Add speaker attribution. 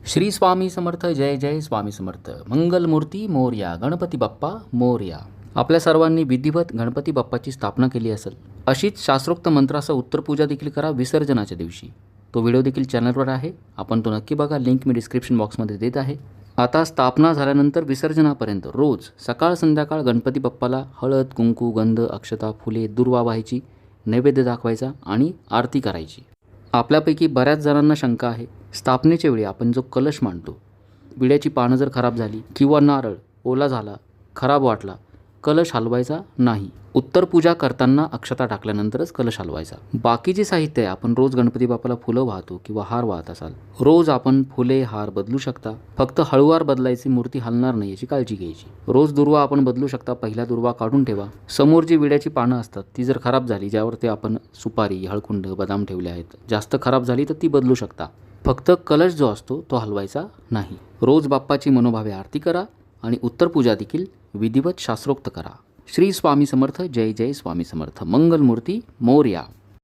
Speaker 1: श्री स्वामी समर्थ. जय जय स्वामी समर्थ. मंगलमूर्ती मोरया. गणपती बाप्पा मोरया. आपल्या सर्वांनी विधिवत गणपती बाप्पाची स्थापना केली असेल. अशीच शास्त्रोक्त मंत्रासह उत्तरपूजा देखील करा विसर्जनाच्या दिवशी. तो व्हिडिओ देखील चॅनलवर आहे, आपण तो नक्की बघा. लिंक मी डिस्क्रिप्शन बॉक्समध्ये देत आहे. आता स्थापना झाल्यानंतर विसर्जनापर्यंत रोज सकाळ संध्याकाळ गणपती बाप्पाला हळद, कुंकू, गंध, अक्षता, फुले, दुर्वा वाहायची, नैवेद्य दाखवायचा आणि आरती करायची. आपल्यापैकी बऱ्याच जणांना शंका आहे, स्थापनेच्या वेळी आपण जो कलश मांडतो, विड्याची पानं जर खराब झाली किंवा नारळ ओला झाला, खराब वाटला, कलश हलवायचा नाही. उत्तर पूजा करताना अक्षता टाकल्यानंतरच कलश हलवायचा. बाकीचे साहित्य आहे, आपण रोज गणपती बाप्पाला फुलं वाहतो किंवा हार वाहत असाल, रोज आपण फुले हार बदलू शकता. फक्त हळूवार बदलायची, मूर्ती हलणार नाही याची काळजी घ्यायची. रोज दुर्वा आपण बदलू शकता. पहिला दुर्वा काढून ठेवा. समोर जी विड्याची पानं असतात ती जर खराब झाली, ज्यावरती आपण सुपारी, हळकुंड, बदाम ठेवले आहेत, जास्त खराब झाली तर ती बदलू शकता. फक्त कलश जो असतो तो हलवायचा नाही. रोज बाप्पाची मनोभावे आरती करा आणि उत्तर पूजा देखील विधिवत शास्त्रोक्त करा. श्री स्वामी समर्थ. जय जय स्वामी समर्थ. मंगलमूर्ती मोरया.